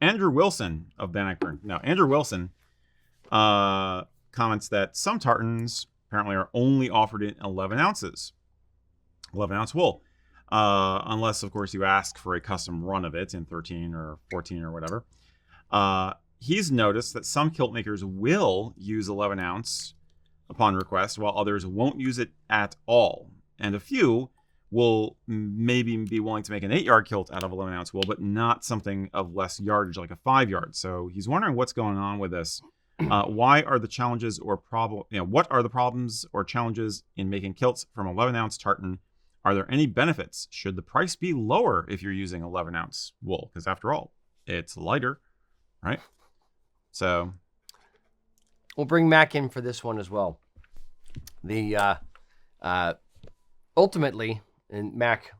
Andrew Wilson of Bannockburn. Now, Andrew Wilson comments that some tartans apparently are only offered in 11 ounces, 11-ounce wool, unless, of course, you ask for a custom run of it in 13 or 14 or whatever. He's noticed that some kilt makers will use 11-ounce upon request, while others won't use it at all. And a few will maybe be willing to make an 8-yard kilt out of 11-ounce wool, but not something of less yardage, like a 5-yard. So he's wondering what's going on with this. Why are the challenges or what are the problems or challenges in making kilts from 11-ounce tartan? Are there any benefits? Should the price be lower if you're using 11-ounce wool? Because after all, it's lighter, right? So we'll bring Mac in for this one as well. The ultimately, and Mac,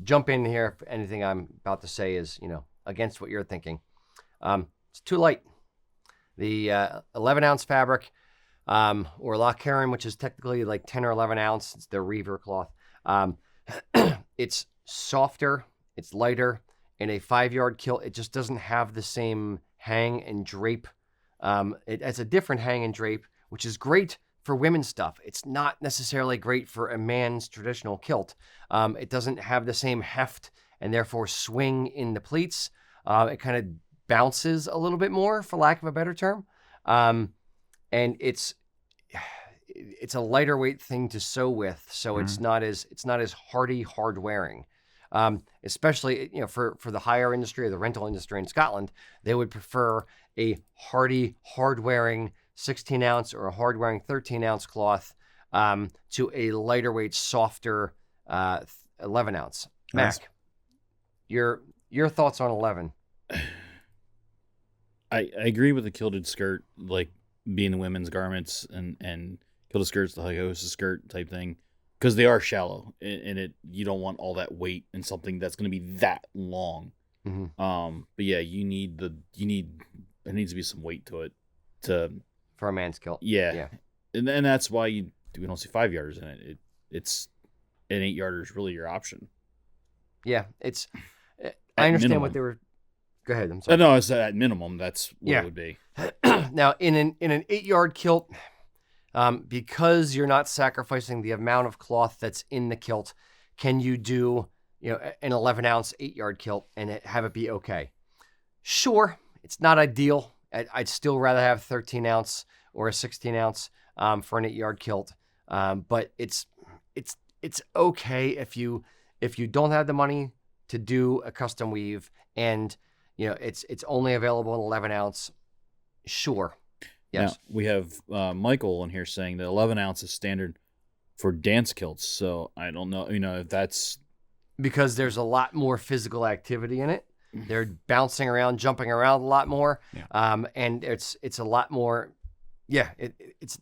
jump in here if anything I'm about to say is, against what you're thinking. It's too light. The 11-ounce fabric, or lock Karen, which is technically like 10 or 11 ounce, it's the Reaver cloth. It's softer, it's lighter. In a 5-yard kilt, it just doesn't have the same hang and drape. It has a different hang and drape, which is great for women's stuff. It's not necessarily great for a man's traditional kilt. It doesn't have the same heft and therefore swing in the pleats. It kind of bounces a little bit more, for lack of a better term. And it's a lighter weight thing to sew with, so it's not as hardy, hard wearing. Especially for the hire industry or the rental industry in Scotland, they would prefer a hardy, hard wearing 16-ounce or a hard wearing 13-ounce cloth to a lighter weight, softer 11-ounce. Mac, your thoughts on 11? I agree with the kilted skirt, like being the women's garments and kilted skirts, the Hagosa skirt type thing, because they are shallow and you don't want all that weight in something that's going to be that long. Mm-hmm. But yeah, there needs to be some weight to it for a man's kilt. Yeah. And that's why we don't see 5-yarders in it. It's an 8-yarder is really your option. Yeah, I understand minimum. What they were. Go ahead. I'm sorry. No, it's at minimum. That's what it would be. Now, in an 8-yard kilt, because you're not sacrificing the amount of cloth that's in the kilt, can you do an 11-ounce 8-yard kilt and have it be okay? Sure, it's not ideal. I'd still rather have 13-ounce or a 16-ounce for an 8-yard kilt, but it's okay if you don't have the money to do a custom weave and it's only available in 11-ounce. Sure. Yes. Now, we have Michael in here saying that 11 ounce is standard for dance kilts. So I don't know, if that's because there's a lot more physical activity in it. They're bouncing around, jumping around a lot more, and it's a lot more. Yeah,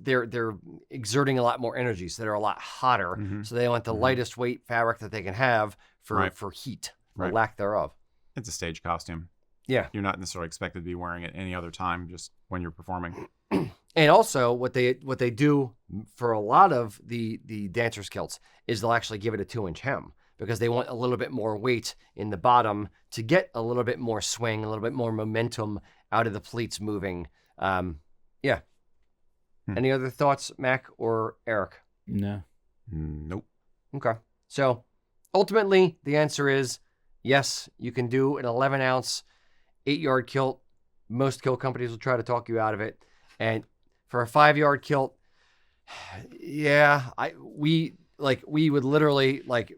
they're exerting a lot more energy, so they're a lot hotter. Mm-hmm. So they want the lightest weight fabric that they can have for heat or lack thereof. It's a stage costume. Yeah. You're not necessarily expected to be wearing it any other time, just when you're performing. And also what they do for a lot of the dancers' kilts is they'll actually give it a 2-inch hem because they want a little bit more weight in the bottom to get a little bit more swing, a little bit more momentum out of the pleats moving. Any other thoughts, Mac or Eric? No. Nope. Okay. So ultimately the answer is yes, you can do an 11-ounce 8-yard kilt. Most kilt companies will try to talk you out of it. And for a 5-yard kilt, we would literally like,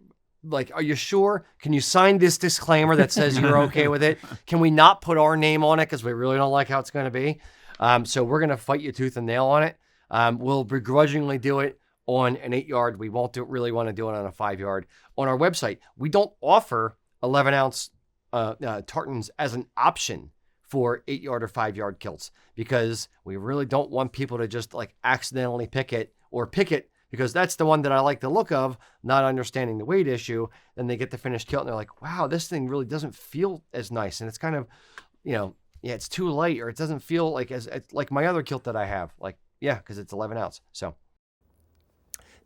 are you sure? Can you sign this disclaimer that says you're okay with it? Can we not put our name on it because we really don't like how it's going to be? So we're going to fight you tooth and nail on it. We'll begrudgingly do it on an 8-yard. We won't really want to do it on a 5-yard. On our website, we don't offer 11-ounce tartans as an option for 8-yard or 5-yard kilts because we really don't want people to just like accidentally pick it because that's the one that I like the look of, not understanding the weight issue. Then they get the finished kilt and they're like, wow, this thing really doesn't feel as nice. And it's kind of, it's too light or it doesn't feel like as like my other kilt that I have. Like, because it's 11 ounce. So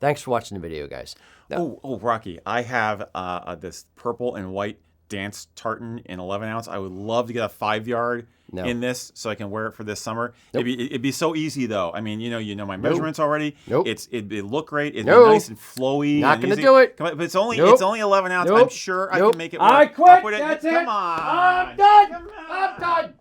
thanks for watching the video, guys. Now, Rocky, I have this purple and white dance tartan in 11 ounce. I would love to get a 5-yard in this so I can wear it for this summer. Nope. It'd be so easy though. I mean, you know my measurements already. Nope. It'd look great. It'd No. be nice and flowy. Not and gonna easy. do it. Come on, but it's only Nope. 11 ounce. Nope. I'm sure I Nope. can make it work. I I'll quit. put That's Come it. on. I'm done. Come on. I'm done.